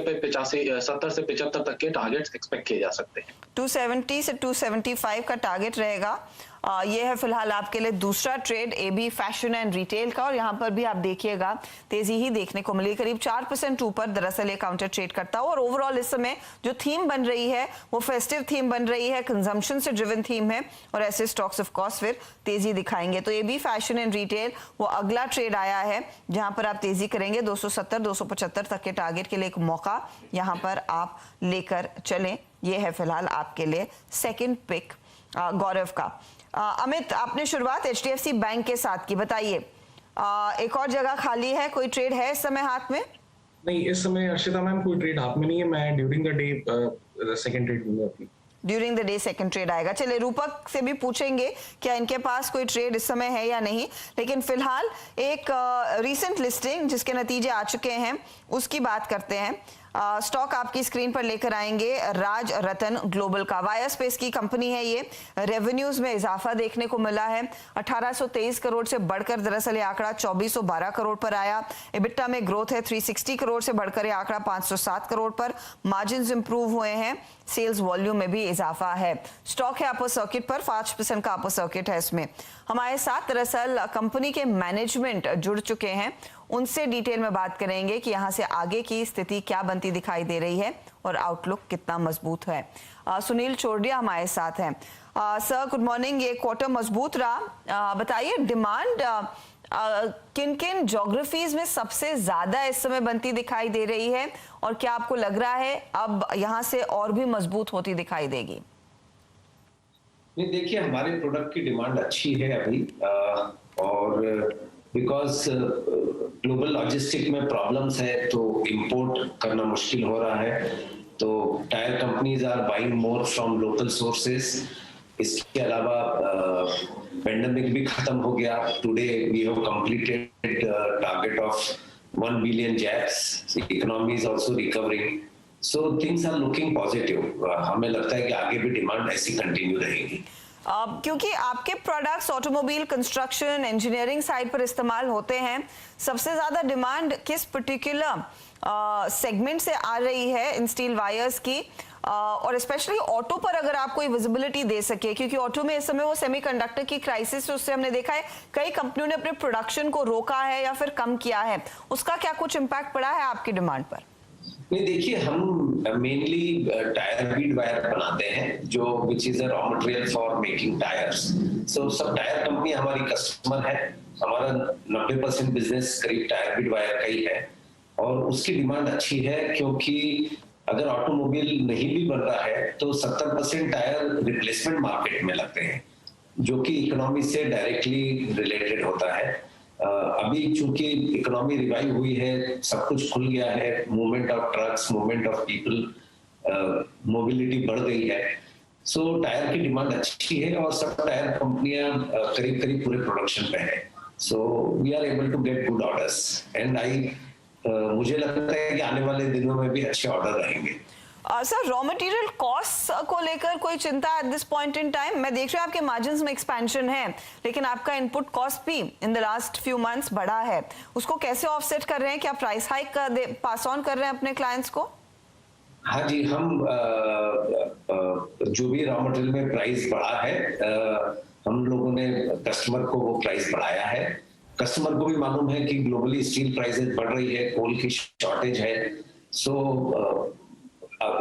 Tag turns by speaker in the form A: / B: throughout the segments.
A: पे 70 से 75 तक के टारगेट्स एक्सपेक्ट किए जा सकते हैं।
B: 270 से 275 का टारगेट रहेगा। ये है फिलहाल आपके लिए दूसरा trade AB fashion and retail का, और यहाँ पर भी आप देखिएगा तेजी ही देखने को मिली, करीब 4% ऊपर दरअसल ये काउंटर ट्रेड करता हो। और ओवरऑल इस समय जो थीम बन रही है वो फेस्टिव थीम बन रही है, कंजम्पशन से ड्रिवन थीम है, और ऐसे स्टॉक्स ऑफ कोर्स फिर तेजी दिखाएंगे। तो एबी फैशन एंड रिटेल वो अगला ट्रेड आया है जहां पर आप तेजी करेंगे। 270 275 तक के टारगेट के लिए एक मौका यहां पर आप लेकर चलें। ये है फिलहाल आपके लिए सेकंड पिक गौरव का। अमित, आपने शुरुआत एचडीएफसी बैंक के साथ की, बताइए एक और जगह खाली है, कोई ट्रेड है इस समय हाथ में?
C: नहीं, इस समय अर्शिता मैम कोई ट्रेड हाथ में नहीं है। मैं during the day second trade लूंगा अपनी।
B: During the day second trade आएगा। चलिए रूपक से भी पूछेंगे क्या इनके पास कोई ट्रेड इस समय है या नहीं, लेकिन फिलहाल एक रीसेंट लिस्टिंग जिसके नतीजे आ चुके हैं उसकी बात करते हैं। स्टॉक आपकी स्क्रीन पर लेकर आएंगे राज रतन ग्लोबल का। वाया स्पेस की कंपनी है ये। रेवेन्यूज में इजाफा देखने को मिला है, 1823 करोड़ से बढ़कर दरअसल ये आंकड़ा 2412 करोड़ पर आया। एबिटा में ग्रोथ है 360 करोड़ से बढ़कर ये आंकड़ा 507 करोड़ पर। मार्जिन्स इंप्रूव हुए हैं, सेल्स वॉल्यूम में भी इजाफा है। स्टॉक है अपर सर्किट पर, 5% का अपर सर्किट है इसमें। हमारे साथ दरअसल कंपनी के मैनेजमेंट जुड़ चुके हैं, उनसे डिटेल में बात करेंगे कि यहाँ से आगे की स्थिति क्या बनती दिखाई दे रही है और आउटलुक कितना मजबूत है। सुनील चोरडिया हमारे साथ हैं। Sir good morning. ये क्वार्टर मजबूत रहा, बताइए डिमांड किन किन ज्योग्राफीज में सबसे ज्यादा इस समय बनती दिखाई दे रही है, और क्या आपको लग रहा है अब यहाँ से और भी मजबूत होती दिखाई देगी?
D: नहीं, देखिए हमारे प्रोडक्ट की डिमांड अच्छी है अभी, और बिकॉज ग्लोबल लॉजिस्टिक में प्रॉब्लम्स है तो इंपोर्ट करना मुश्किल हो रहा है, तो tyre companies are buying more from local sources. इसके अलावा पेंडेमिक भी खत्म हो गया। Today we have completed target of 1 billion jabs. Economy is also recovering, so things are looking positive. हमें लगता है कि आगे भी डिमांड ऐसी कंटिन्यू रहेगी।
B: क्योंकि आपके products automobile, construction, engineering side पर इस्तेमाल होते हैं, सबसे ज्यादा डिमांड किस पर्टिकुलर सेगमेंट से आ रही है इन स्टील वायर्स की, और स्पेशली ऑटो पर अगर आप कोई विजिबिलिटी दे सके, क्योंकि ऑटो में इस समय वो सेमीकंडक्टर की क्राइसिस, उससे हमने देखा है कई कंपनियों ने अपने प्रोडक्शन को रोका है या फिर कम किया है, उसका क्या कुछ इम्पैक्ट पड़ा है आपकी डिमांड पर?
D: नहीं, देखिए हम मेनली टायर बीड वायर बनाते हैं, जो which is a raw material for making tyres. So सब टायर कंपनी हमारी कस्टमर है। हमारा 90% बिजनेस करीब टायर बीड वायर का ही है, और उसकी डिमांड अच्छी है क्योंकि अगर ऑटोमोबाइल नहीं भी बन रहा है तो 70% टायर रिप्लेसमेंट मार्केट में लगते हैं, जो कि इकोनॉमी से डायरेक्टली रिलेटेड होता है। अभी चूंकि इकोनॉमी रिवाइव हुई है, सब कुछ खुल गया है, movement of trucks, movement of people, mobility बढ़ गई है, सो टायर की डिमांड अच्छी है और सब टायर कंपनियां करीब करीब पूरे प्रोडक्शन पे है। So we are able to get good orders, and मुझे लगता है कि आने वाले दिनों में भी अच्छे ऑर्डर रहेंगे।
B: सर रॉ मटेरियल कॉस्ट को लेकर कोई चिंता at this point in time? मैं देख रही हूँ आपके मार्जिन्स में एक्सपेंशन है, लेकिन आपका इनपुट कॉस्ट भी in the last few months बढ़ा है, उसको कैसे ऑफसेट कर रहे हैं? क्या प्राइस हाइक पास ऑन कर रहे हैं अपने क्लाइंट्स को?
D: हाँ जी, हम जो भी रॉ मटेरियल में प्राइस बढ़ा है, हम लोगों ने कस्टमर को वो प्राइस बढ़ाया है। कस्टमर को भी मालूम है कि ग्लोबली स्टील प्राइसेस बढ़ रही है, कोल की शॉर्टेज है, सो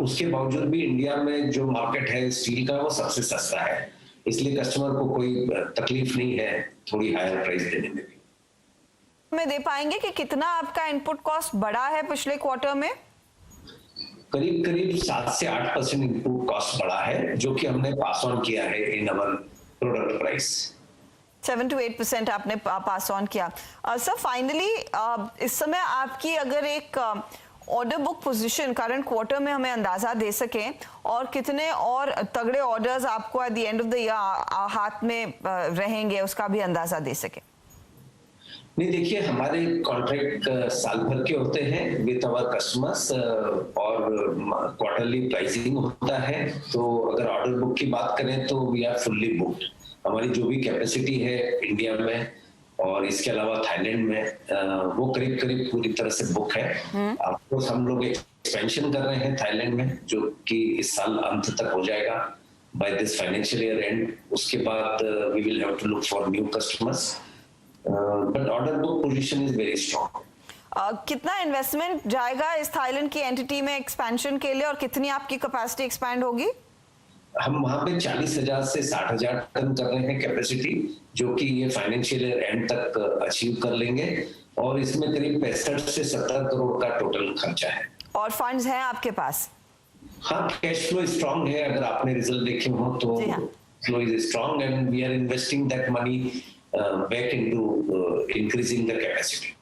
D: उसके बावजूद भी इंडिया में जो मार्केट है स्टील का वो सबसे सस्ता है, इसलिए कस्टमर को कोई तकलीफ नहीं है थोड़ी हायर प्राइस देने में भी।
B: मैं दे पाएंगे कि कितना आपका इनपुट कॉस्ट बढ़ा है पिछले क्वार्टर में?
D: करीब करीब 7 से 8% इनपुट कॉस्ट बढ़ा है, जो कि हमने पास ऑन किया है इन अवर प्रोडक्ट प्राइस।
B: 7 to 8% आपने पास ऑन किया। सर फाइनली इस समय आपकी अगर एक order book position current quarter में हमें अंदाजा दे सकें, और कितने और तगड़े ऑर्डर्स आपको at the end of the year हाथ में रहेंगे, उसका भी अंदाजा दे सकें।
D: नहीं, देखिए हमारे कॉन्ट्रैक्ट साल भर के होते हैं विद आवर कस्टमर्स, और क्वार्टरली प्राइसिंग होता है, तो अगर ऑर्डर बुक की बात करें तो वी आर फुल्ली बुक्ड। हमारी जो भी कैपेसिटी है इंडिया में और इसके अलावा थाईलैंड में, वो करीब करीब पूरी तरह से बुक है। आपको हम लोग एक्सपेंशन कर रहे हैं थाईलैंड में, जो कि इस साल अंत तक हो जाएगा, by this financial year end. उसके बाद we will have to look for new customers, but order book position is very strong.
B: कितना इन्वेस्टमेंट जाएगा इस थाईलैंड की एंटिटी में एक्सपेंशन के लिए, और कितनी आपकी कैपेसिटी एक्सपैंड होगी?
D: हम वहां पे 40,000 से 60,000 टन कर रहे हैं कैपेसिटी, जो कि ये फाइनेंशियल ईयर एंड तक अचीव कर लेंगे, और इसमें करीब 65 से 70 करोड़ का टोटल खर्चा है।
B: और फंड्स हैं आपके पास?
D: हाँ, कैश फ्लो स्ट्रांग है। अगर आपने रिजल्ट देखे हो तो flow is strong and we are investing that money back into increasing the capacity.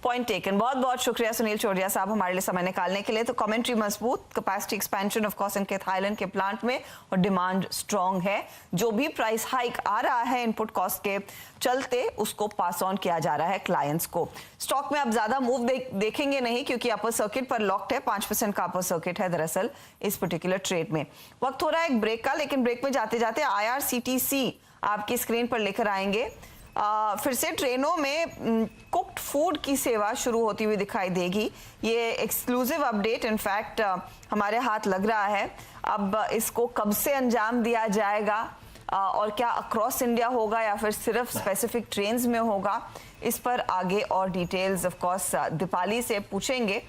B: Point taken. बहुत बहुत शुक्रिया सुनील चोरडिया साहब हमारे लिए समय निकालने के लिए। तो कमेंट्री मजबूत, कैपेसिटी एक्सपेंशन ऑफ कोर्स इनके थाईलैंड के प्लांट में, और डिमांड स्ट्रांग है। जो भी प्राइस हाइक आ रहा है इनपुट कॉस्ट के चलते, उसको पास ऑन किया जा रहा है क्लाइंट्स को। स्टॉक में अब ज्यादा मूव देखेंगे नहीं, क्योंकि अपर सर्किट पर लॉक्ड है। 5% का अपर सर्किट है दरअसल इस पर्टिकुलर ट्रेड में। वक्त हो रहा है एक ब्रेक का, लेकिन ब्रेक में जाते जाते IRCTC आपकी स्क्रीन पर लेकर आएंगे। फिर से ट्रेनों में कुक्ड फूड की सेवा शुरू होती हुई दिखाई देगी। ये एक्सक्लूसिव अपडेट इनफैक्ट हमारे हाथ लग रहा है। अब इसको कब से अंजाम दिया जाएगा, और क्या अक्रॉस इंडिया होगा या फिर सिर्फ स्पेसिफिक ट्रेन्स में होगा, इस पर आगे और डिटेल्स ऑफ कोर्स दीपाली से पूछेंगे।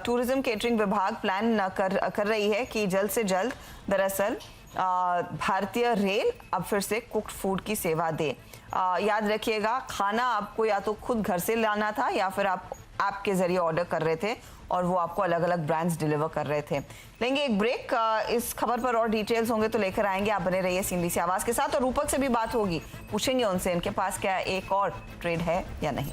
B: टूरिज्म केटरिंग विभाग प्लान कर रही है कि जल्द से जल्द दरअसल भारतीय रेल अब फिर से कुक्ड फूड की सेवा दे। याद रखिएगा, खाना आपको या तो खुद घर से लाना था, या फिर आप ऐप के जरिए ऑर्डर कर रहे थे, और वो आपको अलग अलग ब्रांड्स डिलीवर कर रहे थे। लेंगे एक ब्रेक। इस खबर पर और डिटेल्स होंगे तो लेकर आएंगे। आप बने रहिए CNBC आवाज के साथ, और रूपक से भी बात होगी, पूछेंगे उनसे इनके पास क्या एक और ट्रेड है या नहीं।